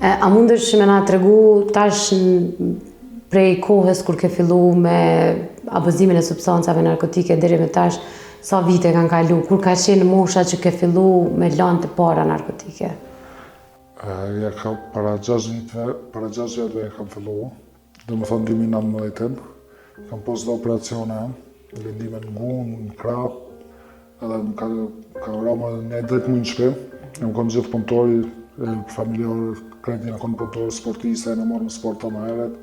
A mundesh me na tregu tash prej kohës kur ke fillu me abuzimin e substancave narkotike deri me tash, sa vite kanë kalu, kur ka qenë mosha që ke fillu me lanë të para narkotike? Ja ka para 6 viteve e kam fillu, do më thonë 2019, kam pas dhe operacione, lindime në gunë, në krah, edhe ka rama një 10 muaj në shpe, jam konë gjithë punëtori, familjarë, kretin e konë punëtori, sportiste, në marrë në sport të më heret.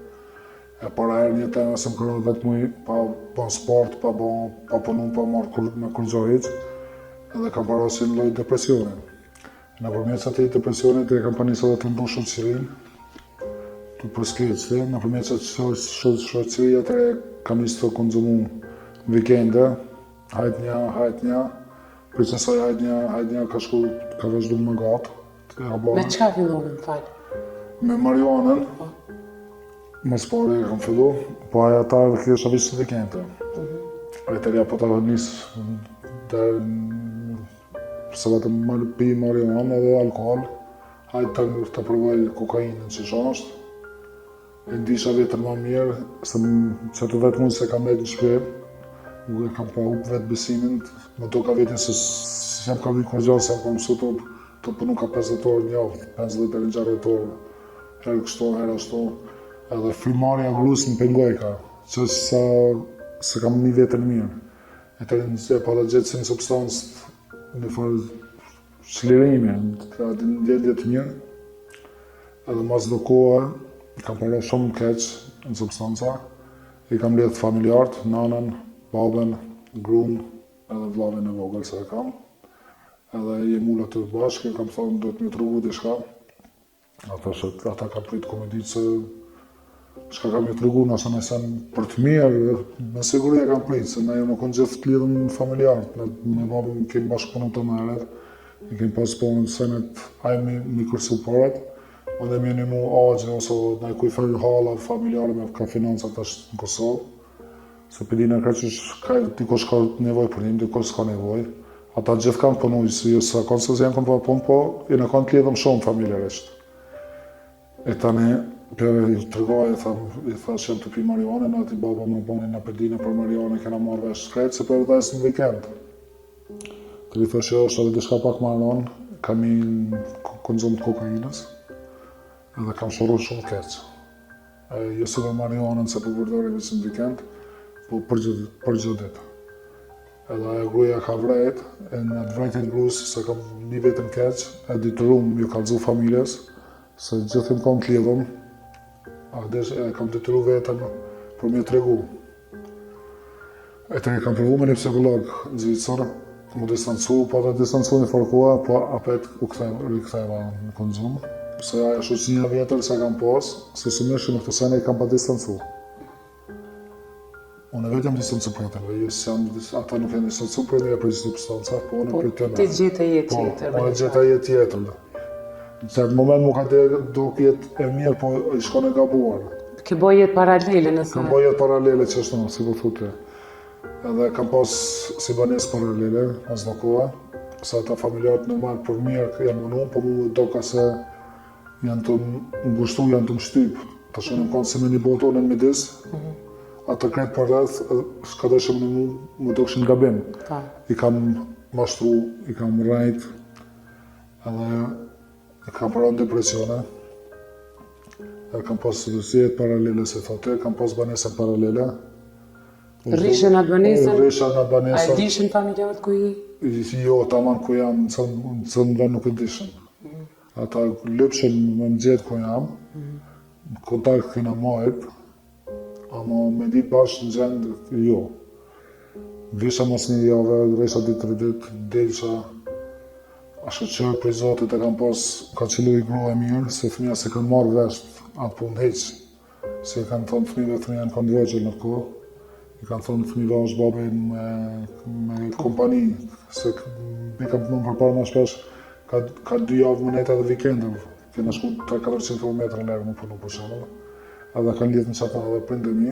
E para herë një temë se më kërë 10 muaj, pa bon sport, pa punu, pa marrë me kurgjohic, edhe kam parasin lojë depresionin. Në përmjet të depresionit e kam panisë edhe të ndu shoqërin, të përskrytësi, në përmjet të shoqëria të kam njësë të konzumu vikende, hajt një, për që nësaj hajt një ka vazhdu më gatë. Me qka fillonën, falë? Me marijuanën, mos pari e kam fillu, po aja ta kështë avisë të vikende. E të rja po ta njësë se vetëm pi marijuanë edhe alkohol, hajt të provoj kokainën që është. E ndisha vetër ma mirë, se që të vetë mund se kam vetë në shpirë, nuk e kam pa hup vetë besimin, më do ka vetin se jam ka vinë kërgjarë, se jam ka mësu të punu ka 50 orë një javë, 50 deri në 60 orë, herë kështu, herë ashtu, edhe frimarja grusë në pengoj ka, që se kam një vetën mirë. E të rinjë pa dhe gjithë si një substancë në farë shlirimi, ka një gjendje të mirë, edhe mas do koha, kam përre shumë keq në substanca, i kam lidhë familjartë, nanën, babën, grunë, edhe vlavin e vogël se e kam. Edhe jem ullat të bashkë, kam thonë do të më trugu diçka. Ata ka pritë komedit se shka kam më trugu, nëse nësen për të mirë, me siguri e kam pritë, se ne në konë gjithë të lidhëm familjartë. Me babën kemi bashkëpunu të meret, i kemi pas punën senet ajë mi kërsu parat, edhe mi një mu agje, ose ne kuj fejë hala familjarë me ka financat është në Kosovë. Se për dinë e ka që dikosh ka nevoj për njëm, dikosh s'ka nevoj. Ata gjithë kanë punu, jo sa kanë se janë kanë punë, po i në kanë të lidhëm shumë familjarisht. E tani, për i tërgoj, i thash jem të pi marijuane, në ati baba më bani në përdine për marijuane, kena marrë vesh krejtë, se për vdes në vikend. Të i thash jo, është edhe dishka pak marijuan, kam i konzum të kokainës, edhe kam shuru shumë keq. Jo se dhe marijuanën se për përdojnë vësë në vikend, po për gjithë ditë. Edhe e gruja ka vrejt, e në të vrejtin grus, se kam një vetën keq, e ditërum ju kalëzu familjes, se gjithim kam të lidhëm, e kam ditëru vetën për me tregu. E të kam përvu me një psikolog në Zvicër, mu distancu, po të distancu një farkua, po apet u rikëtheva në konzum. Se aja shoqënia vjetër se kam pas, se sumesh në këtë sene i kam pa distancu. Unë vetë jam distancu për jetën, ata nuk janë distancu për një për gjithë substanca, po unë për të me. Ti gjithë jetë tjetër. Po, unë gjithë jetë tjetër. Në moment mu ka do jetë e mirë, po i shkon e gabuar. Ke boj jetë paralele nëse? Kam boj jetë paralele që është në, si po thote. Edhe kam pas si banes paralele, as në koha, se ata familjarët normal për mirë janë mënu, po mu do ka se janë të ngushtu, janë të mshtyp. Ta shumë në kanë se me një botonë në midis, ata kretë për rreth, shka dhe shumë në mu do këshin gabim. I kam mashtru, i kam rajt, edhe i kam paron depresione. E kam pas jetë paralele, se thote, kam pas banesën paralele. Rishën atë banesën? Rishën atë banesën. A i dishin familjarët ku i? Jo, taman ku jam, në dhe nuk i dishin. Ata lypshin me më gjithë ku jam, në kontakt këna majt, ama me ditë bashkë në gjendë, jo. Visha mos një jave, resha ditë të ditë, delësha. Ashtë qërë për zotit e kam pas, ka qëllu i grua e mirë, se fëmija se kanë marrë vesht atë punë heqë. Se i kanë thonë fëmijëve, fëmija në kanë dregjë në kohë. I kanë thonë fëmijëve është babin me kompani, se i kam punë për parë më shpesh, ka 2 javë më nejtë edhe vikendëm. Kena shku 300-400 km lërë më punu për shumë. Edhe kanë lidhë në qatë edhe prindëmi.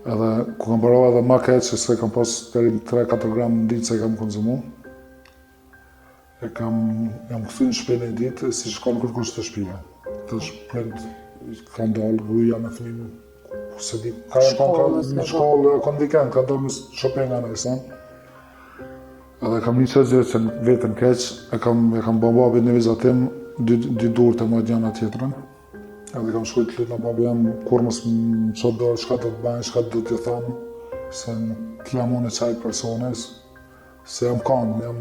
Edhe ku kam parova edhe ma keq, se kam pas deri 3-4 gram në ditë se kam konzumu. Jam këthy në shpinë e ditë, si shkon kërkush të shpia. Tash prind kanë dalë gruaja me fëmijën. Se di, ka në shkollë, kanë weekend, kanë dalë në shoppinga në Isan. Edhe kam një qëzje që vetën keq, e kam bababit në vizatim, dy durë të më gjana tjetërën. Edhe kam shkujt të lutë në babi jam, kur mos më qëtë dorë, shka të të bëjnë, shka të të thamë, se të jam unë e qaj persones, se jam kanë, jam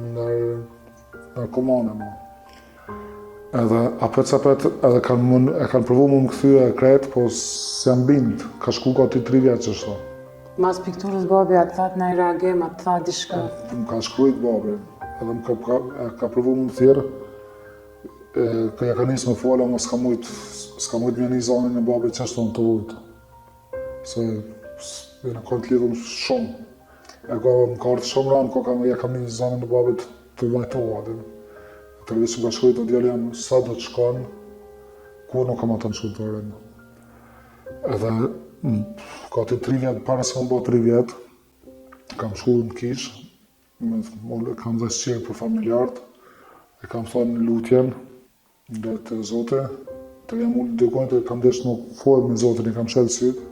narkomane më. Edhe apet, edhe kanë provu më këthyja e kretë, po s'jam bindë, ka shku ka 3 vjetë që shto. Mas pikturës babi atë thatë në i reagim, atë thatë dishka? Më ka shkrujt babi, edhe më ka provu më thirë, ka ja ka njësë me fola, ma s'ka mujt me një zanën e babit që ashtu në të ujtë. Se në kanë të lidhëm shumë. Më ka ardhë shumë ranë, ja kam një zanën e babit të vajtoha. Të rëvisë më ka shkrujt o djeli jam sa do të shkanë, kur nuk kam atë në shumë të rënë. Edhe ka të 3 vjetë, para se më bo 3 vjetë, kam shku në kishë, kam dhe shqirë për familjartë, e kam thonë në lutjen, dhe të Zote, të jam ullë dykojnë të kam desh në folë me Zotin, i kam shelë sytë.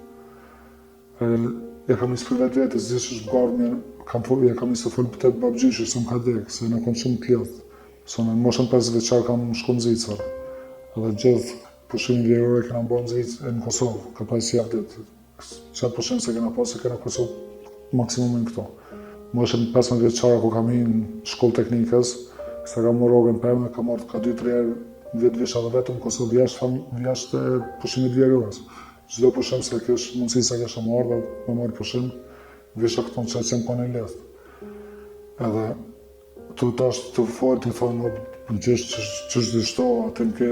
E kam njësë për vetë vetës, zishë është bardhë, e kam njësë të folë për të babgjyshë, se më ka dekë, se në konë shumë kljath. Se në moshën 5 vjeçar kam shku në Zicër. Edhe gjithë pushimin vjerore kena bërë në Zicër, në Kosovë, ka pas si javdet. Qatë pushim se kena pas, se kena Kosovë maksimumin këto. Moshën 15 vjeçara ku kam hi në shkollë teknikës, se kam më rogën për me, kam marrë ka 2-3 herë vjetë visha dhe vetëm Kosovë jashtë pushimit vjerores. Çdo pushim se kësh mundësi se kesha marrë dhe me marrë pushim, visha këton që qenë kone lehtë. Edhe të tash të folë të thonë, që është dhe shto, atëm ke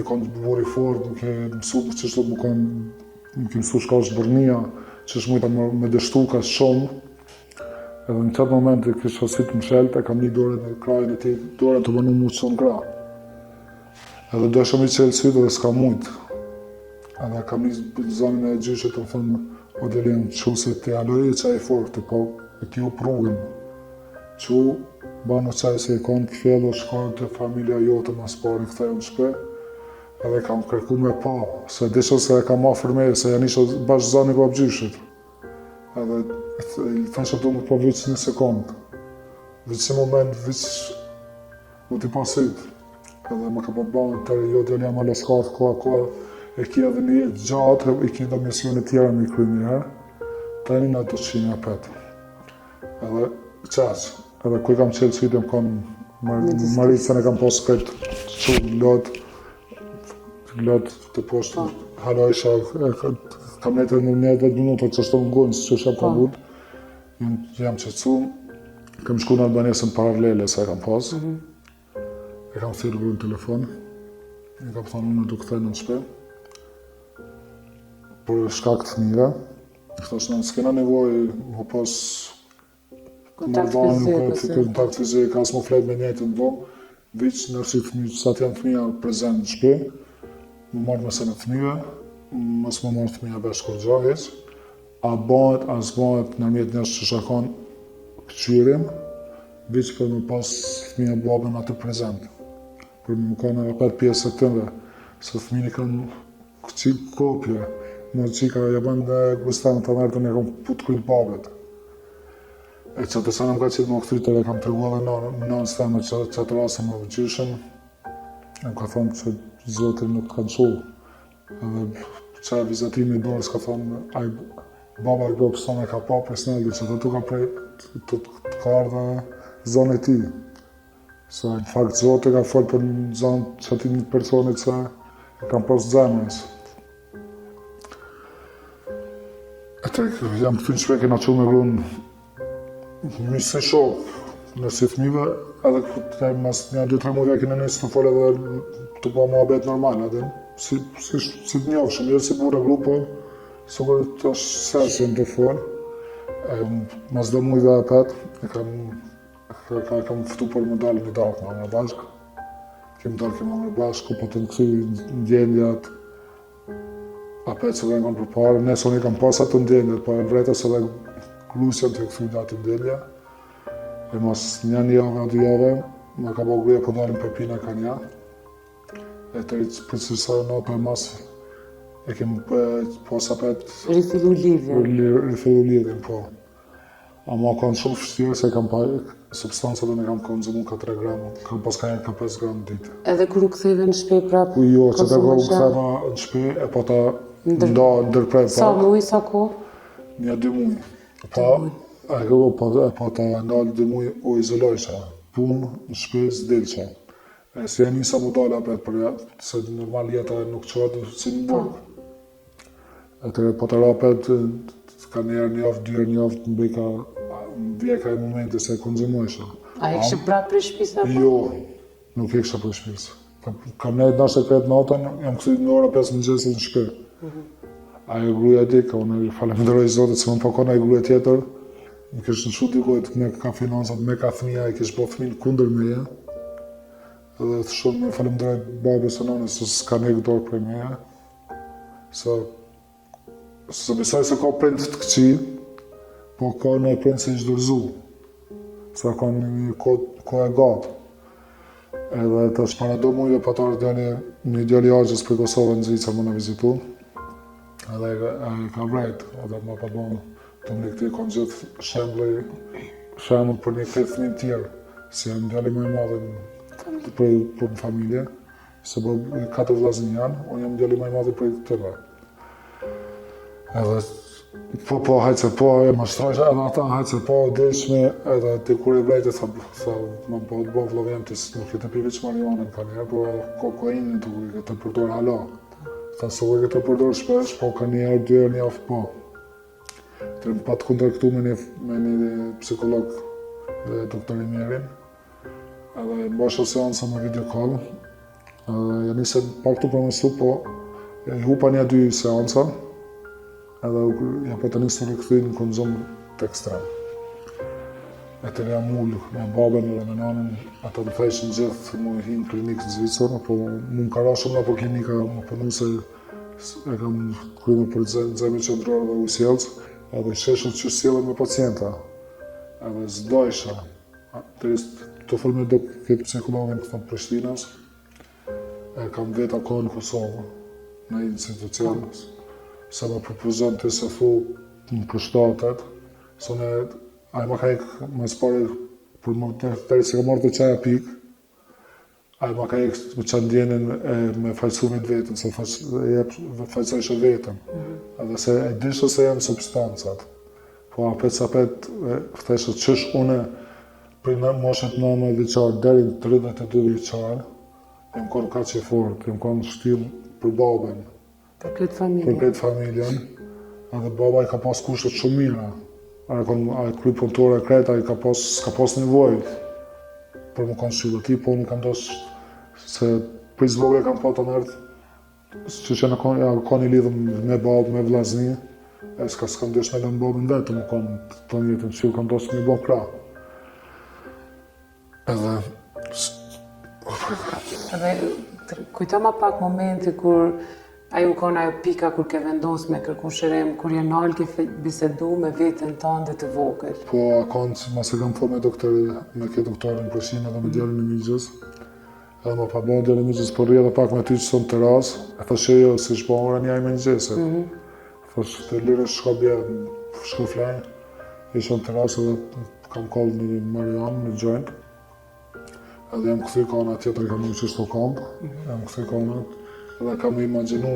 konë buri fort, ke mësu që është më ke mësu shka është bërnia, që është mujta me dështu ka shumë. Edhe në qatë moment e kështë fasit më shelte, kam një dore në krajën e ti, dore të bënu mu qënë gra. Edhe do shumë i qelë sytë dhe s'ka mujtë. Edhe kam një zanën e gjyshe të më thënë, o djelin, që se të jaloj e qaj forte, po e kjo prungën. Që banu qaj se i konë këfjello, shkojnë të familja jote mas pari këthejnë në shpe. Edhe kam kërku me pa, se disho se e kam afer me, se janë isho bashkë zanë i babgjyshit. Edhe i thashë ato më po vëqë 1 sekundë. Vëqë moment, vëqë më t'i pasit. Edhe më ka përbanë të jo djeli jam alaskatë, koha, e kia dhe një gjatë, i kia dhe misionet tjera me i kry një herë, të një nga 200 petë. Edhe qaqë, edhe kuj kam qelë sytë, më kanë Maricën e kam posë këtë shumë lot të poshtë, halo isha, kam netër në 10 minuta që është të ngojnë, që është pa butë. Jam qëtësu, kam shku në Albanesën paralele se kam pasë. E kam thirë në telefon, e kam thonë unë duke thejnë në shpe. Për shkak të fëmijëve, thashë në s'kena nevoj më pas kontakt fizik, as më flet me njëjtën vonë, veç nërsi sa të janë fëmija prezent në shpe, më marrë mëse në fëmijëve, mos më marrë fëmija besh kur gjahis, a s'bëhet nërmjet njështë që shakon këqyrim, veç për më pas fëmija babën atë prezent. Për më kanë apet pjesë të tënde, se fëmijë kanë kopje, më qika jabën dhe gustanë të mërë të një kam putë kujtë babet. E që të sanë më ka qitë më këthytër e kam të rrua dhe në stemme që të rrasë më vëgjyshëm, e më ka thonë që Zotin nuk kanë shu. Edhe që vizatimi i dorës ka thonë, baba i bërë pësone ka pa personali, që të ka prej të ka ardhe zonë e ti. Se në fakt Zotin ka folë për në zonë që ati një personit që kam pas zemrës. E të jam të finë shpeke nga që me grunë misë shokë në si fëmive, edhe këtë mas një 2-3 muaj kene njësë të folë edhe të po muhabet normal, edhe si të njofshëm, jo si burë grupo, sukur të është sesin të folë. Mas do mujve e petë, kam fëtu për më dalë një dalë këma më bashkë. Kemë dalë këma më bashkë, po të në këthy ndjenjat, apet që dhe nga për parë, nesër një kam pas atë ndjenjat, po e vretës edhe lusën të këthy dhe atë ndjenja. E mas një javë, 2 javë, më ka po gruja po dalim për pina ka një. E të rritë për që sa në për mas e kemë pas apet Rifillu lidhje. rifillu lidhjen, po. Ama kanë shumë fështirë se kam pa substancët e kam konzumu ka 3 gram, kam pas ka 5 gram ditë. Edhe kur u ktheve në shtëpi prap. Jo, që të u konsumosh kthema në shtëpi e po ta ndërprej Sa pak, muj, sa kohë? një 2 muj. Po ta ndalë 2 muj u izolojsha, punë në shtëpi s'dilqa. E si e njësa mu dalë apet për jetë, se normal jeta nuk qëtë si në burg. Atëre po të rapet, ka njerë një javë, 2 herë një javë të mbika, vjeka e momenti se konzumojsha. A e kështë prap për shtëpisë apo? Jo, nuk e kësha për shpisë. Kam nejtë nashtë e kretë natën, jam këthy në ora 5 mëngjesit në shpi. Ajo gruja dikë, unë falenderoj Zotit se më pakon ajo gruja tjetër. Më kishë në shu dikojt me ka finanzat, me ka thmija, i kishë po thmin kundër meje. Edhe të shumë me falenderoj babës e nënës se s'ka nejtë dorë për meje. Se besoj se ka prind të këqi, po ka në prind se i shdërzu. Se ka një ko e gatë. Edhe të shpara do mujve patarë një djali argjës për Kosovë në Zvica më në vizitu. Edhe e ka vrejt, edhe më pa bon të më këti kanë gjithë shembull për një këtë fëmijë tjerë, si jam djali më i madh për në familje, se po 4 vllazë janë, unë jam djali më i madh për tëra. Edhe po, hajtë se po, e mashtrojshë edhe ata, hajtë se po, deshme, edhe ti kur e vrejtë, tha, më po të bo vlovjem të nuk jetë pive që marionën ka njerë, po kokainën të këtë përdor hala. Tha, se u e këtë përdor shpesh, po ka njerë, 2 herë një aftë po. Të më patë kontaktu me një psikolog dhe doktori Mjerin, edhe më bashkë seansa me video call, edhe janë nisë pak të përmesu, po, i hupa një 2 seansa, edhe ja po të nisë të rikëthy në konzum të ekstrem. E të jam ullë me babën dhe me nanën, ata të thejshën gjithë mu hi në klinikë në Zvicër, po mu më kara shumë nga për klinika, më përnu se e kam kryme për nxemje qendrore dhe ujësjelës, edhe sheshën që sjellën me pacienta, edhe zdojsha. Të fëllë me do këtë psikologin këtë Prishtinës, e kam vetë ako në Kosovë, në institucionës. Se më propozon të se thu në përshtatet, se në a i më ka ikë më spari për më tëri se ka marrë të qaja pikë, a i më ka ikë më qandjenin me fajsu me vetën, se fajsojshë vetën, edhe se e dishë se janë substancat. Po apet sa apet, theshë qësh une për në moshet 19 vjeçar deri në 32 vjeçar, jem konë ka që fort, jem konë shtil për babën, Për këtë familje. për këtë familjen, edhe baba i ka pas kushtet shumë mira. A i kry punëtore e krejt, a i s'ka pas nevoj për më kanë shqyllë ti, po unë kam dosë se për i zvogre kam pa të nërtë, që që në ka një lidhëm me babë, me vlazni, e s'kam desh me dhe në babën vetë, më kanë të njëtën që kam dosë një bo kra. Edhe kujtoma pak momenti kur ajo kon ajo pika kur ke vendos me kërku shërem, kur je nalë ke bisedu me vetën tënde të vogël. Po, akon që mas e kam po me doktori, me ke doktorin në Prishtinë edhe me djallin e migjës. Edhe më pa bo djallin e migjës, po rrje dhe pak me ty që son të ras. E thashe jo, si shpo ora një me njëse. Thash të lirë shko bje, shko flajnë. Ishon të ras edhe kam koll një marion, një joint. Edhe jam këthy kona tjetër, kam një qështu kampë. Jam këthy kona. Edhe kam imaginu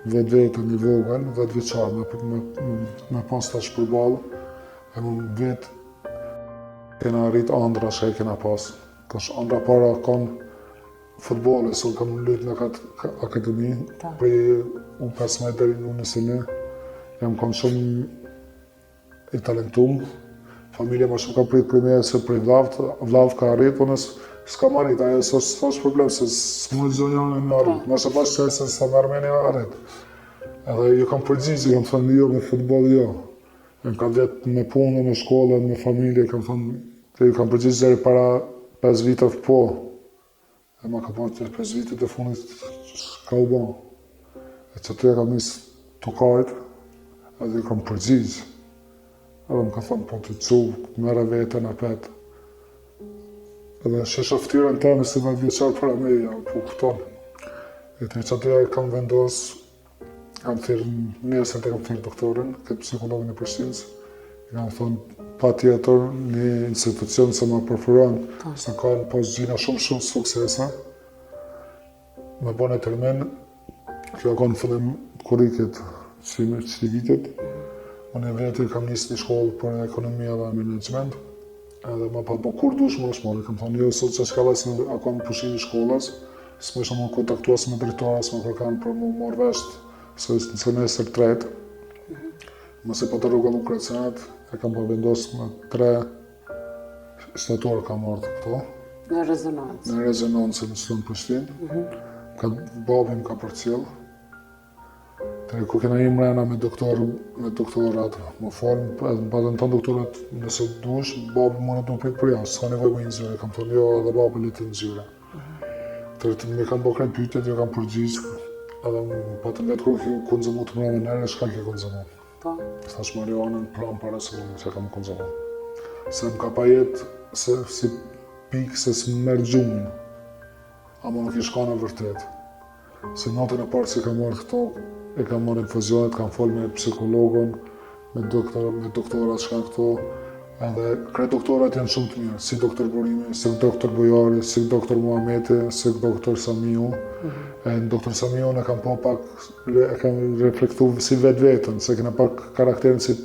vetë vetën i vogël, 10 vjeçar, me pas tash përballë, e më vetë kena rrit andra që e kena pas. Tash andra para kanë futbolli, se kam lujt në akademi, prej U15 deri në U21, jam kanë shumë i talentum. Familja ma shumë ka prit për me se prej vlavë ka arrit, ponës s'ka marit, ajo s'është problem, se s'mu e zonja në arrit. Nëse pas qaj se s'ta në Armenia arrit. Edhe ju kam përgjigje, kam thënë jo me futbol jo. Jem kam vetë me punë, me shkollë, me familje, kam thënë, ju kam përgjigje deri para 5 viteve po. E ma ka përgjigje 5 vitet e fundit ka u ban. E që të e kam nisë të kajt, edhe ju kam përgjigje. Edhe më ka thënë, po të cu, mere vetën e petë. Edhe shesha ftyrën teme si 10 vjeçar para meja, po këtonë. E të që atyja kam vendos, kam thirë nesër të kam thirë doktorin, këtë psikologin e Prishtinës, i kam thonë pa tjetër një institucion se më përfuron, se kanë pas gjina shumë suksesa, me bën e termin, kjo ka në fillim kuriket qëti vitit, unë e vetë kam njësë një shkollë për ekonomia dhe management, edhe ma pa kur dush më është marrë, kam thonë jo sot që shkalla se ako në pushin i shkollës, s'më ishë më kontaktuas me drejtora, s'më kërkan për më marrë vesht, se në semestër tretë. Mëse po të rrugën u krecenat, e kam po vendosë me 3 shtator kam marrë këto. Në rezonancë. Në rezonancë në sënë Prishtinë. Babim ka për cilë. Ku kena i mrena me doktorat, më falë, edhe në tonë doktorat nëse dush, babë më në të më pritë për jashtë, s'ka nevoj me i nëzyre, kam thonë jo edhe babë le të nëzyre. Mi kam bo krejt pyetjet, jo kam përgjisë, edhe më patën vetë kur ku nëzëmu të mrena nërë, shka ke konzëmu. Po. Thash Marianën pranë para se më që kam konzëmu. Se më ka pa jetë si pikë se s'më merë gjumin, ama nuk i shka në vërtet. Se natën e parë që kam marrë këto, e kam marrë infuzionet, kam folë me psikologon, me doktorat shka këto, edhe krejt doktorat janë shumë të mirë, si doktor Burimi, si doktor Bojari, si doktor Muhameti, si doktor Samiu. Në doktor Samiu e kam po pak, e kam reflektu si vetë vetën, se kena pak karakterin si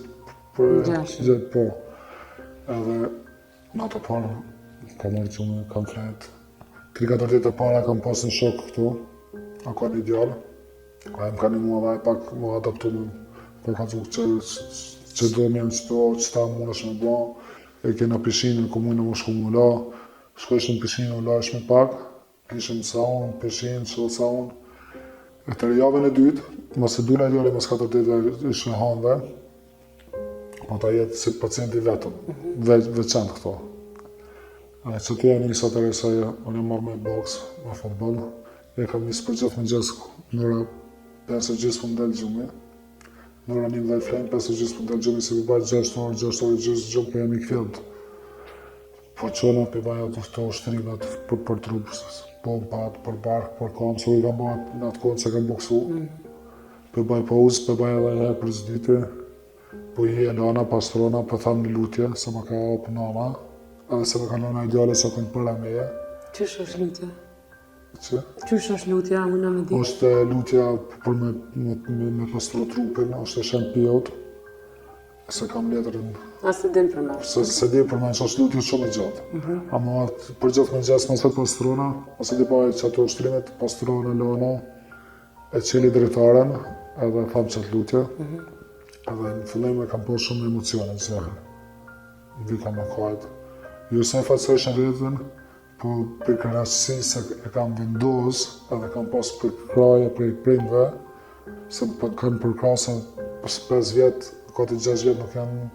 për po. Edhe në ato parë, kam marrë gjumë, kam fletë. 3-4 ditë e para kam pas në shok këtu, ako një djallë. Ka më ka një mua dhe pak më adaptu më për ka zhuk që do me në qëto, që ta më është me bo, e kena pishinë, ku mujnë më shku më la, shkojshë në pishinë, u la është me pak, ishëm saun, pishinë, qëllë saun. E të javën e dytë, mëse dule e djore, mësë 4 ditë ishë në hanë dhe, po ta jetë si pacienti vetëm, veçantë këto. Që të janë njësat e resaja, unë e marrë me boks, me futbol, e kam njësë për gjithë me gjesku, nëra 5 e gjithë për ndellë gjumi, nëra 11 flenë, 5 e gjithë për ndellë gjumi, se për bajtë 6 orë gjithë gjumë për jam i këfjellët. Po qëna për bajtë të këto shtrimet për trupës, pompat, për barkë, për kamë, se u i kam bajtë në atë kohën se kam boksu. Për bajtë pauzë, për bajtë edhe herë për zdyti, po i e nana, pastrona, për thamë një lutje, se më ka opë nana, edhe se më ka nana ideale se kënë përra meje. Qësh është lutja? Që? Qësh është lutja, unë me di? Është lutja për me pastru trupin, është e shenë pijot, se kam letërën. A se din për me? Se di për me, që është lutja shumë e gjatë. Ama për gjithë me gjesë nëse pastrona, ose di pare që ato ushtrimet, pastrona, lona, e qeli drejtaren, edhe thamë qatë lutja. Edhe në fillim e kam po shumë emocione në zëhën. Vika me kajtë. Jo se në fatë ishën rritën, po për kërësi se e kam vendos, edhe kam pas për kraje për i prindve, se kanë për krasa pas 5 vjetë, kati 6 vjetë nuk janë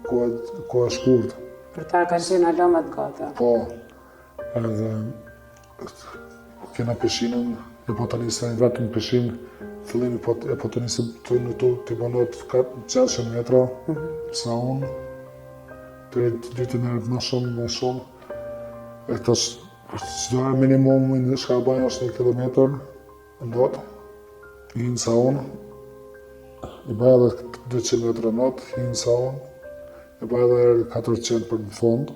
kohë shkurt. Për ta kanë qenë alamat gata. Po, edhe kena peshinën, e po të njësë një vetë në peshinë, fillimi e po të njësë të në tu, të banot 600 metra, sa unë, të dytë nërët më shumë, e tash, çdo minimum në shka bajnë është 1 kilometër në notë, hinë sa unë, i bëjë edhe 200 metra në notë, hinë sa unë, i bëjë edhe 400 për në fond.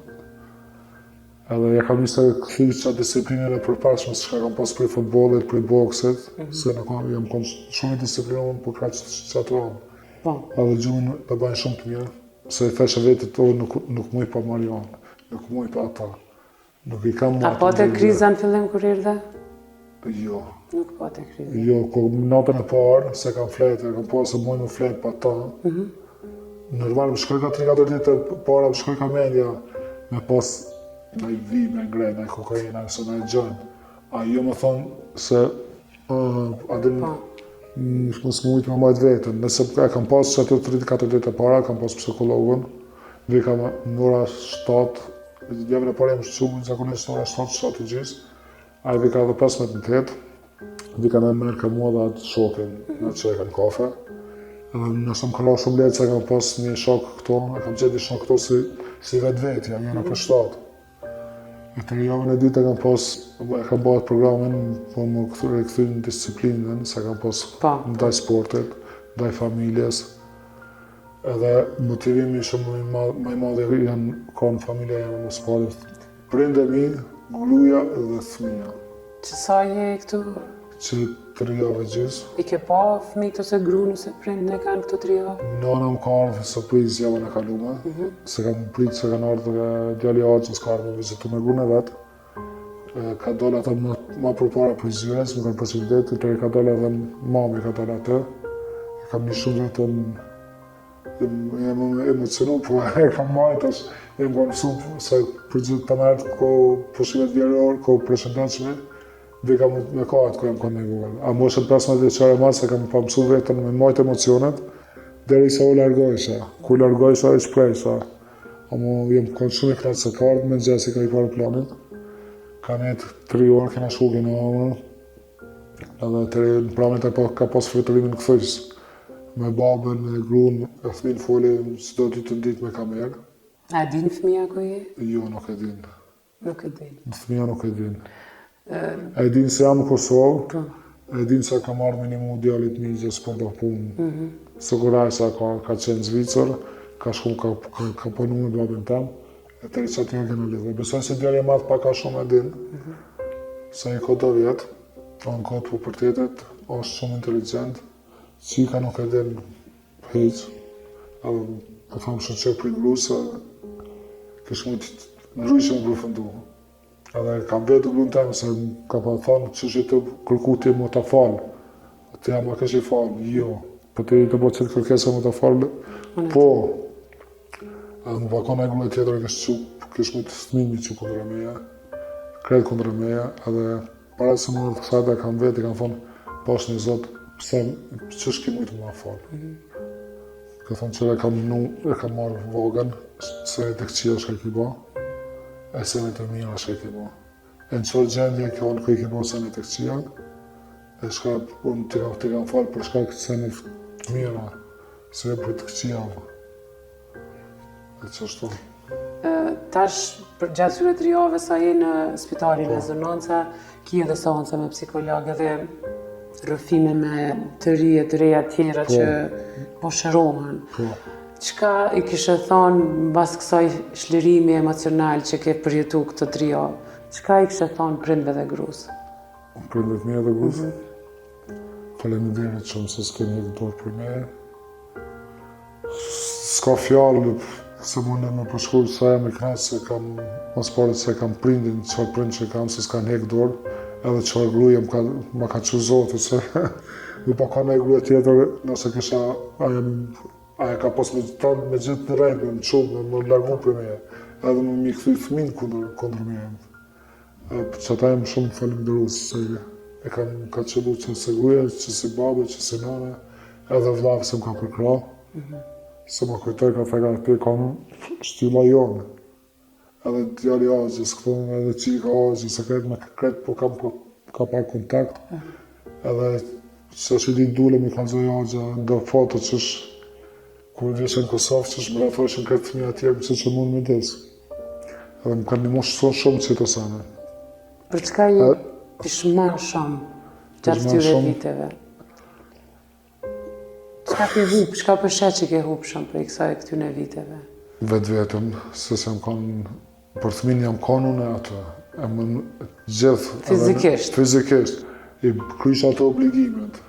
Edhe ja kam njëse këthy qatë disiplinën e përpashme se shka kam pas për i futbolit, për i boksit, se në kam jam konë shumë i disiplinën për ka qatë ronë. Edhe gjumën e bëjnë shumë të mirë, se i theshe vetit to nuk muj pa Marian, nuk muj pa ata. Nuk i kam A po të kriza në fillim kur erdhe? Jo. Nuk po të kriza? Jo, natën e parë, se kam fletë, kam po se muj më fletë pa ta. Normal, më shkoj ka 3-4 ditë para, më shkoj ka mendja me pas në i vi, me ngrej, në i kokaina, nëse në i gjënë. A jo më thonë se adin mos më ujtë me majtë vetën. Nëse e kam pas që ato 3-4 ditë para, kam pas psikologun, vika në ora 7, javën e parë jam shumë zakonisht ora 7 të gjysë, a i vika edhe 15:08, vika në merë ka mua dhe atë shokin në që e kanë kafe. Edhe nëse më kalla shumë letë se kam pas një shok këto, e kam qeti shok këto si vetë vetja, një në për 7. E të javën e dytë kam pas, e kam bërë programin, po më këthy në disiplinën, se kam pas ndaj sportit, ndaj familjes. Edhe motivimi shumë më i madh ka në familja jeme në spalit. Prindë mi, gruaja dhe fëmija. Që sa je këtu? Që 3 javë gjys. I ke pa fëmijët ose gruan ose prindën e kanë këto 3 javë? Nana më ka ardhur surprizë javën e kaluar. Se kam pritë se kanë ardhur djali i Axhës ka ardhur me vizitu me gruan e vet. Ka dalë ata më përpara për zyres, më kanë posibilitetin, të ka dalë edhe mami ka dalë atë. Kam një shumë vetëm jam emocionu, po e kam majtash, jam ka mësu se për gjithë të mërë ko pushimet vjeror, ko preshendatshme, dhe kam me ka atë ku jam ka nevuar. A moshën 15 vjeçare ma se kam pa mësu vetën me majtë emocionet, deri sa u largojsha. Ku largojsha e shprejsha. Amo jem kanë shumë i kratë se kardë me nxesi ka i parë planit. Kam jetë 3 orë, kena shku në amë, edhe të në pramit ka pas fritërimin këthëjës. Me babën, me gruan, e fëmin foli çdo ditë me kamerë. A din fëmija ku je? Jo, nuk e din. Nuk e din. Fëmija nuk e din. E din se jam në Kosovë, e din se kam marrë minimu djallit mi gjithë për do punë. Sigurisht se ka qenë Zvicër, ka shku ka punu me babën tem, e të rrisat një kena lidhë. Besoj se djalli madh pak ka shumë e din, se i ka 2 vjetë, on ka të pubertetet, është shumë inteligent, qika nuk e din heq, edhe po thamë shumë që për grusë, kështë mund të ndryshme më përfëndu. Edhe kam vetë gruan temë se ka pa thonë që që të kërku ti më të falë. Ti jam a kësh i falë, jo. Po ti të bo qëtë kërkesa më të falë, po. Edhe më pakon e gruaj tjetër kështë më të thmimi që kundra meja, kretë kundra meja, edhe para se më në të kësajt e kam vetë, i kam thonë, pash një zotë, pëse që shki mujtë më falë. Ka thonë që e kam marrë vogën, se e të këqia shka ki ba, e se me të mija shka ki ba. E në qërë gjendje kjo në këj ki ba se me të këqia, e shka unë të kam falë për shka këtë se me të mija, se e për të këqia. E që ashtu. Tash, për gjatë syre 3 javëve sa je në spitalin e Zononca, ki edhe seanca me psikologë dhe rrëfime me të reja tjera që po shërohen. Qka i kishe thonë mbas kësaj shlirimi emocional që ke përjetu këtë 3 javë? Qka i kishe thonë prindve dhe grusë? Prindve të mija dhe grusë? Faleminderit shumë se s'keni hekë dorë për me. S'ka fjallë se mundet me përshkruaj sa jam i knaqë se kam mos paret se kam prindin, qëfar prind që kam se s'kan hekë dorë, edhe qëfar gruja ma ka që zotë, se më pa ka nej gruja tjetër, nëse kisha aja ka pas me gjithë në rejnë, në qumë, më largu për me, edhe më mi këthuj fëmin kundër me jemë. Që ata jem shumë falenderus, se e ka qëllu që se gruja, që si babë, që si nane, edhe vlavë se më ka përkra, se më kujtoj ka theka të kam shtylla jonë. Edhe djali Axhës këtën, edhe qika Axhës, se kretë me kretë, po kam ka pak kontakt. Edhe që është i ditë dule me kanë zoj Axhë, ndo foto që është, kur vjeshe në Kosovë, që është më rafëshën kretë fëmija tjerë, që që mund me desë. Edhe më kanë një moshë shumë që të sane. Për çka i pishman shumë gjatë tyre viteve? Qka ke hup, qka përshet që ke hup shumë për i kësaj këtyne viteve? Vetë vetëm, se jam kanë, për thmin jam kanë unë e atë, e më gjithë... Fizikisht? Fizikisht. I krysha ato obligimet.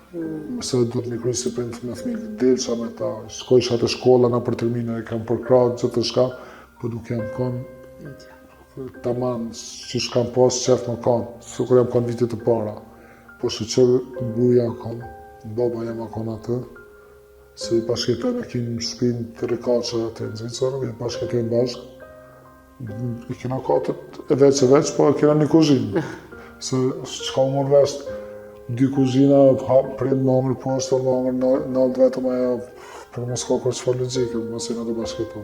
Se do të një krysë për me thmin, delësha me ta, shkojsha të shkolla në për termine, kam përkrahë gjithë të shka, po duke jam kanë, taman, që shkam pas, qef më kanë, sukur jam kanë vitit të para. Po shëqër, gruja kanë, baba jam kanë atë, se i bashkëtën e kinë në shpinë të rekaqa të në Zvicër, i bashkëtën bashkë. I kena katët e veç, po e kena një kuzhinë. Se qka u mërë veshtë, 2 kuzhina, prind më amër poshtë, më amër nalë vetëm aja, për mos ka kërë qëfar logike, mos i në të bashkëtën.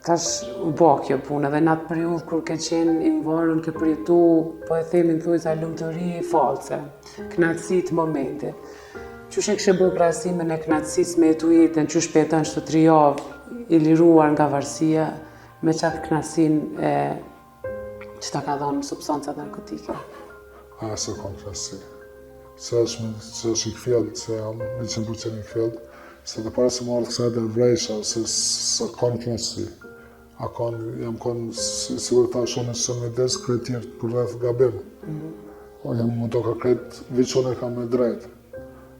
Tash u bo kjo punë, edhe në atë periudhë kur ke qenë i varën, ke përjetu, po e themin thuj sa lumëtëri false, knatësi të momentit. Qysh e kështë bërë krahasimin e knatësisë me jetu jetën, qysh petën që të 3 javë i liruar nga varësia, me qatë knasin e që ta ka dhonë substancat narkotike? Se kom knasi. Se është i këfjellë, se jam 100% i këfjellë, se të pare se marrë kësa dhe vrejsha, se kom knasi. Jam kon, sigur ta shonë që me des kret tjertë për rreth gabim. Jam më do ka kret, viqone kam me drejt.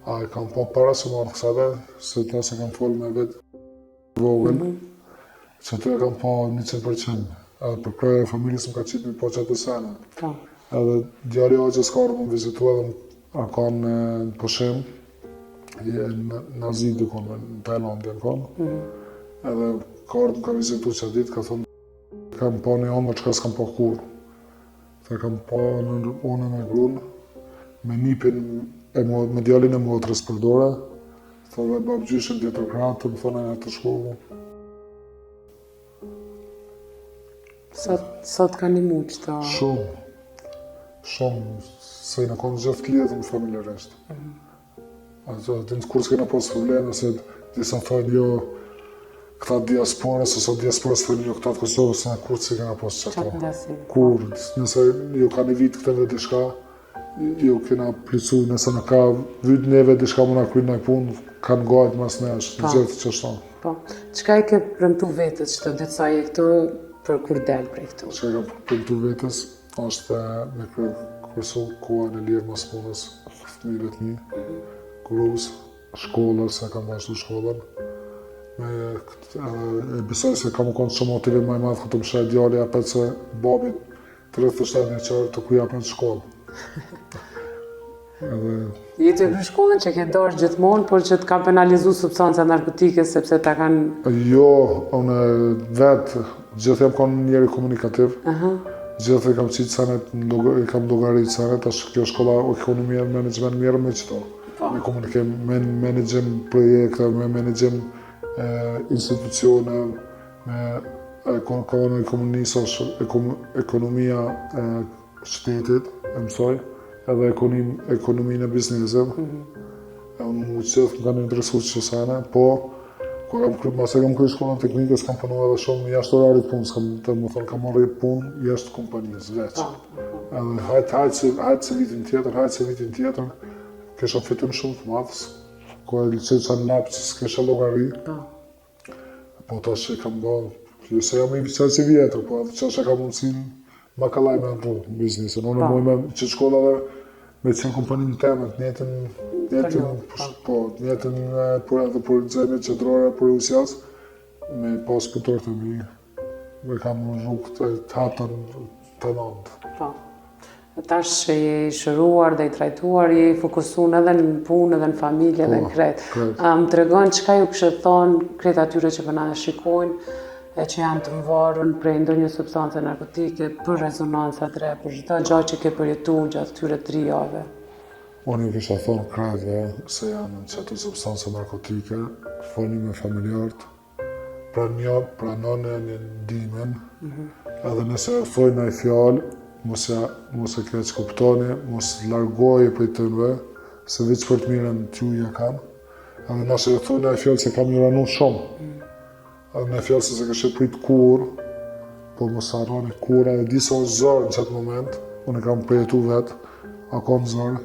E kam po para se marrë kësade, se ta se kam folë me vetë vogël, që të e kam po 100%. Edhe për krejë e familjes më ka qitë mi po qatë të sene. Edhe djali o që s'karë më vizitu edhe a kanë në pushim, në Azijë dukon, në Tajlandë në kanë. Edhe kartë më ka vizitu që ditë, ka thonë, kam pa një onë, që ka s'kam pa kur. Dhe kam pa në unë me grunë, me nipin, me djalin e motrës për dore, thove babë gjyshen tjetër kratë, më thonë e të shkohu. Sot ka një mu qëta? Shumë, se i në konë gjithë klietën familjarisht. Ato, të në kur s'kena pas probleme, se disa thonë jo, këta diasporës, ose diasporës thënë jo këta të Kosovës, se në kur që kena pas qëta. Kur, nëse ju ka një vit këtëve dishka, ju kena plicu, nëse në ka vyt neve dishka më në krynë në punë, kanë gajtë mas nesh, në gjithë që shtonë. Po, qëka i ke premtu vetës që të detësaj e këto për kur del prej këtu? Qëka i ka premtu vetës, është me kërsu koha në lirë mas punës, fëmijëve të një, grus, shkollës, se kam vazhdu shkollën. E besoj se kam u konë shumë motivim maj madhë këtë më shaj djali apet se babit 37 vjeqarë të kuja apet shkollë. Jetë e kërë shkollën që ke dorë gjithmonë, por që të kam penalizu substanca narkotike sepse ta kanë... Jo, unë vetë, gjithë jam konë njeri komunikativ. Gjithë i kam qitë sanet, i kam dogaritë sanet, ashtë kjo shkolla ekonomia e menagement mirë me qëto. Me komunikim, me menagjim projekte, me menagjim institucione, me ekonomia e qytetit, e mësoj, edhe ekonominë e biznesit. Unë më qëtë më kanë interesu që sene, po, mase kam kry shkollën teknikës, kam punu edhe shumë jashtë orarit punës, kam marrë punë jashtë kompanijës, veç. Edhe hajtë se vitin tjetër, kesha fitim shumë të madhës, ko e liqet që në lapë që s'kesha logari. Po ta që kam bërë, ju se jam i qërë që vjetër, po që që kam mundësin ma kalaj me ndru në biznisën. Unë moj me që shkolla dhe me qenë kompaninë temet, njetën për zemit qëtërore për usjas, me pas pëtër të mi, me kam në rrugë të hapën të nëndë. Tash që je i shëruar dhe i trajtuar, je i fokusun edhe në punë, edhe në familje, edhe në kretë. Më të regon qëka ju kështë thonë kretë atyre që përna dhe shikojnë, e që janë të mëvarën prej ndonjë substance narkotike, për rezonansat re, për gjitha gjatë që ke përjetu gjatë këtyre 3 jave. Unë ju kështë thonë kretë se janë në qëtë substance narkotike, foni me familjartë, pranone një ndimin, edhe nëse thojnë në i fjallë, mos e keq kuptoni, mos largohi për të nëve, se veç për të mirën t'ju kanë. Edhe nëse e thonë në e fjallë se kam juranu shumë. Edhe në e fjallë se kështë prit kur, po mos arroni kur, edhe di se është zërë në qëtë moment, unë e kam përjetu vetë, a kom zërë,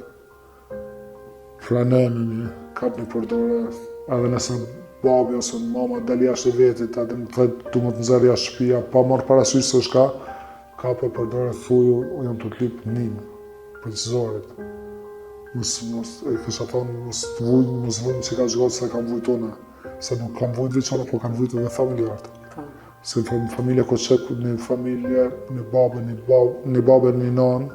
flanën një, kap një përdore, edhe nëse babi ose mama dali jashtë vetit, edhe më thëtë du më të nëzërë jashtë shpia, pa marrë parasysh se shka, ka për përdore thuju, jam të t'lip njëmë, për të zorit. E kësha thonë, mos vujnë që ka zhgotë se kam vujtone, se nuk kam vujt veçone, po kam vujt edhe familjartë. Se familja ko qëk, një familje, një babë, një nanë,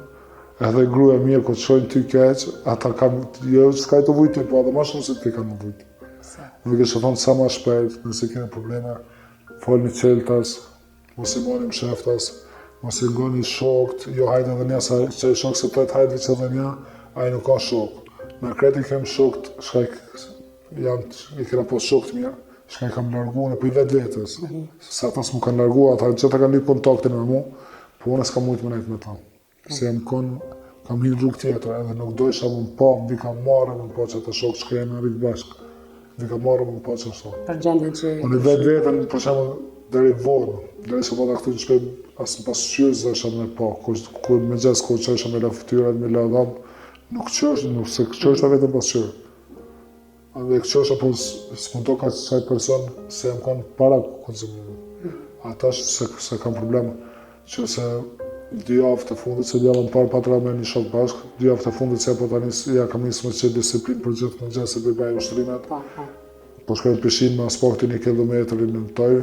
edhe gruja mirë ko qojnë ty keq, ata kam, jo, s'ka i të vujtë, po edhe ma shumë se ti kam në vujtë. Dhe kësha thonë, sa ma shpejt, nëse kene probleme, folni qeltas, mos i marim sheftas, mos i ngoni shokt, jo hajde edhe nja, sa që i shok se të hajde veç edhe nja, a i nuk ka shok. Në kreti kem shokt, i kena pos shokt mirë, shka i kam largu në për i vetë vetës. Se ata s'mu kanë largu, ata që ta kanë lip kontaktin me mu, po unë s'kam mujtë më nejtë me ta. Se jam kam hinë rrug tjetër, edhe nuk dojsha më pa, mbi kam marrë më pa që të shok që krejnë në rritë bashkë. Mbi kam marrë më pa që shok. Për gjendje që... Unë i vetë vetën, për shemë, deri vonë, deri se vota këtu në shpej, asë pas qyrës dhe isha me pa, kur me gjesë kur që isha me la fytyra, me la dham, nuk qërsh, nuk se qërsha vetëm pas qyrë. Dhe qërsha po s'më do ka qaj person se jam kanë para konsumimit. Ata se kam problem që se 2 javë të fundit, se djallën parë patra me një shok bashkë, 2 javë të fundit se po tani ja kam nisë me qëtë disiplin për gjithë në gjesë për bëjë ushtrimet. Po shkojnë pishin me aspektin 1 kilometri në toj,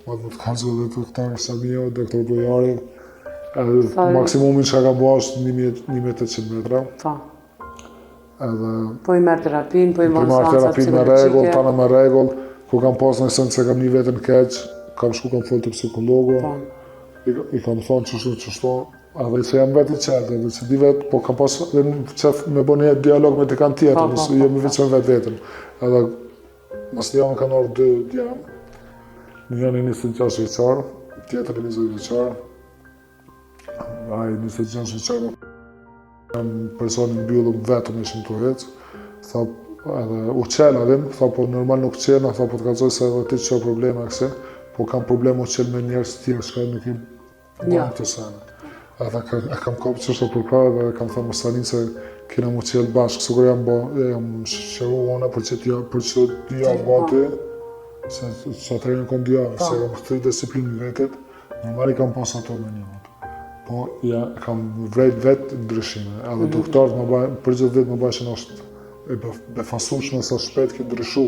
ma të kalëzë dhe doktor Samio, doktor Bojari, maksimumin që ka bo është 1800 metra. Po i merë terapin, po i marrë seansat terapi me regull, tana me regull, ku kam pas në sënë se kam një vetën keq, kam shku kam folë të psikologu, i kam thonë qështu, edhe se jam vetë i qetë, edhe se di vetë, po kam pas qef me bo një dialog me të kanë tjetër, jo me veç me vetë vetën. Edhe mas një janë kanë orë 2 djamë, një janë 26 vjeqarë, tjetër 20 vjeqarë, ai 26 vjeqarë, jam personin mbyllëm vetëm ishim të hecë, tha edhe u qenë adhin, tha po normal nuk qenë, tha po të kalzoj se edhe ti që probleme këse, po kam problem u qenë me njerës tjerë, shka nuk im bëjmë të sene. Edhe kam kopë që është për pra dhe kam thënë më sanin se kena mu qelë bashkë, sigur jam shëru ona për që 2 javë gati, se sa trejnë kom 2 javë, se kam 3 disiplinë vetet, normal i kam pas ato me një vetë. Po kam vrejt vetë ndryshime, edhe doktorët për gjithë vetë më bashkën është e befasushme sa shpet këtë ndryshu.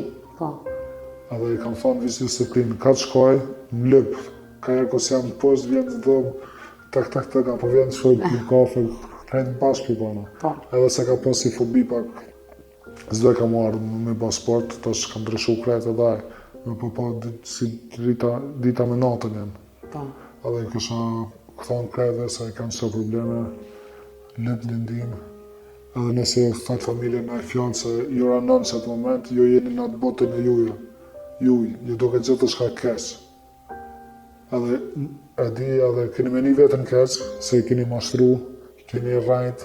Edhe i kam thonë vizë disiplinë, ka të shkoj, në lëpë, ka jarë kësë jam në poshtë, vjenë të dhomë, tak, apo vjenë të shkoj në kafe, krejnë bashkë për bana. Edhe se ka pas si fobi pak, zdo e kam marrë me ba sport, ta që kam ndryshu krejtë edhe aj, me po si dita me natën jenë. Edhe i kësha këthonë krejtë se i kanë qëto probleme, lëpë lëndim, edhe nëse jo thajtë familje në e fjallë se ju ranon që atë moment, ju jeni në atë botën e juja. Ju duke gjithë të shka keq. Edhe keni me një vetën keq, se keni mashtru, keni rajt,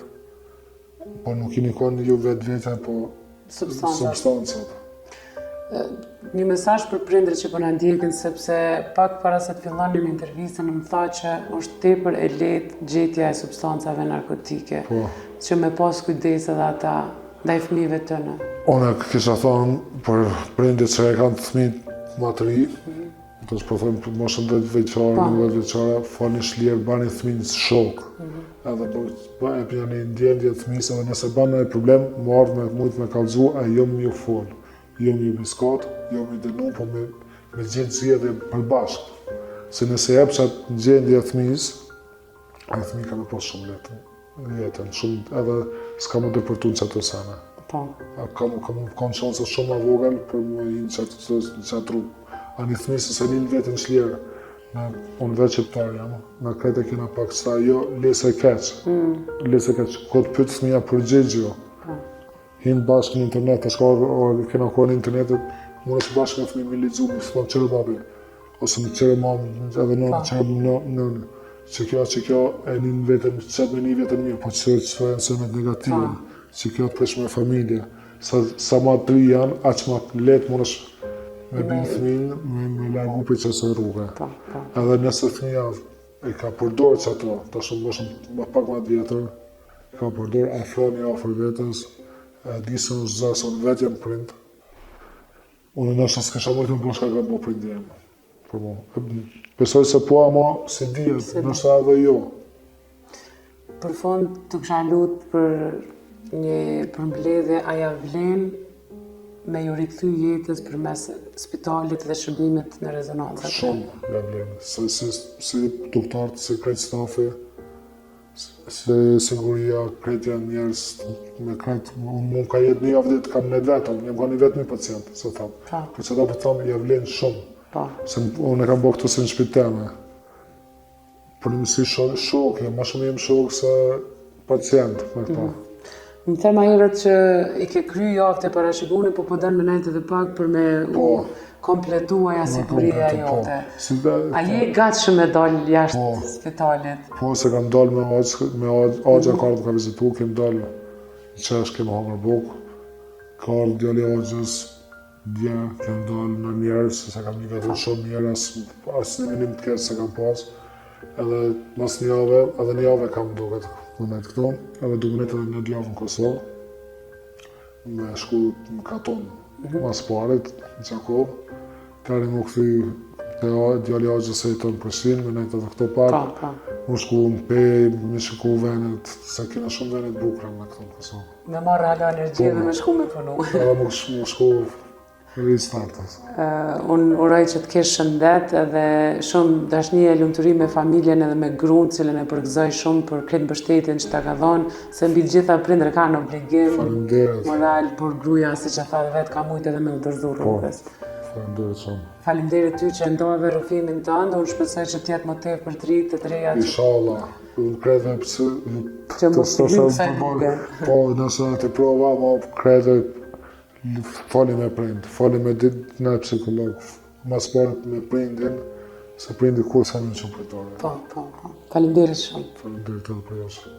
po nuk keni konë ju vetë vetën, po substancat. Një mesazh për prindërit që po na ndjekin, sepse pak para se të fillonim intervistën më tha që është tepër e lehtë gjetja e substancave narkotike, që me pas kujdes edhe ata ndaj fëmijëve tënë. Unë kisha thonë për prindërit që e kanë të fëmijë më të ri, të është po thëmë për moshën 10 vjeqare, 11 vjeqare, falni shlirë, bani fëmijës shok. Edhe e pja një ndjendje të fëmijës, edhe nëse banë një problem, më ardhë me mujtë me kalzu, a jo më ju folë. Jo më ju miskat, jo më i denu, po me gjithë zjedhe për bashkë. Se nëse jep që atë gjendje fëmijës, a fëmijë ka me pas shumë jetën, edhe s'ka më dëpërtu në qëtë sene. Kam kanë shanse shumë a vogël për më i në qatë rrugë. A një fëmijë se një vetën shljerë, unë veç qëptar jam, në krejtë e kena pak qëta, jo, lese e keqë. Lese e keqë, këtë pytë fëmija për gjegjo. Hinë bashkë në internet, kena kohë në internetet, mërë është bashkë në fëmijë me lidzu, më thonë qërë babi, ose më qërë mamë, edhe nënë, qërë nënë, që kjo e një vetën, qëtë me një vetën mirë, po që të nësëmet negative, që kjo të presh me familje. Sa ma të ri janë, aq ma të letë mërë është me bëjnë fëmijën, me largu për qësë rrugë. Edhe nëse fëmija e ka përdorë që ato, ta shumë bëshëm pak ma vjetër, ka përdorë afroni afër vetës, di se në zësë, unë vetë jam prind. Unë nështë s'kesha mojtë më bëshka ka bo prind jemë. Besoj se po ama si dijet, nështë edhe jo. Për fond të kësha lutë për një përmbledhje, a ja vlen me ju rikthy jetës përmes spitalit dhe shërbimit në rezonancët? Shumë ja vlen, si doktorët, si krejtë stafi, si siguria, krejtë janë njerës, me krejtë, mund ka jetë një javë ditë kam në vetëm, jam ka një vetë një pacient, se thamë. Për që ta për thamë, ja vlen shumë. Se unë e kam bo këtu si në shpiteme. Për në mësi shok, ma shumë jem shok se pacient, me këta. Më thema herët që i ke kry javë të parashikuni, po dënë me nejtë edhe pak për me kompletua siguria jote. A je gatshëm me dalë jashtë spitalit? Po, se kam dalë me Agja Kardë ka vizitu, kem dalë në qesh, kem hangër bukë, ka ardhë djali Agjës, Dje, kanë dalë në njerë, se kam një vetën shumë mirë, as një minim të ketë se kam pas. Edhe mas një javë, edhe një javë kam duket punët këto, edhe duket edhe një javë në Kosovë. Me shku në Katon, mas parit, në Qakovë. Teri mu këthy të djali agjës e jeton në Prishtinë, me nejtë edhe këto parë. Mu shku në Pej, me shiku venet, se kena shumë venet bukra me këto në Kosovë. Me marrë hala energji dhe me shku me punu. Edhe mu shku restart. Unë uroj që të kesh shëndet edhe shumë dashni e lumturi me familjen edhe me gruan, cilën e përgëzoj shumë për këtë mbështetjen që ta ka dhënë, se mbi të gjitha prindër kanë obligim Faleminderit. moral për gruaja, siç e tha vetë, ka mujt edhe me u dorëzu rrugës. Faleminderit shumë. Faleminderit ty që ndove rrufimin tënd, unë shpresoj që të jetë më tepër për të rinjtë, të reja Inshallah. Unë krede pëse... që mos të hyjnë kësaj rruge. Po, nëse në të prova, ma krede fali me prind, fali me ditë në psikolog, mas parë me prindin, se prindi kur sa në që përtore. Po. Faleminderit shumë. Faleminderit edhe për jashtë.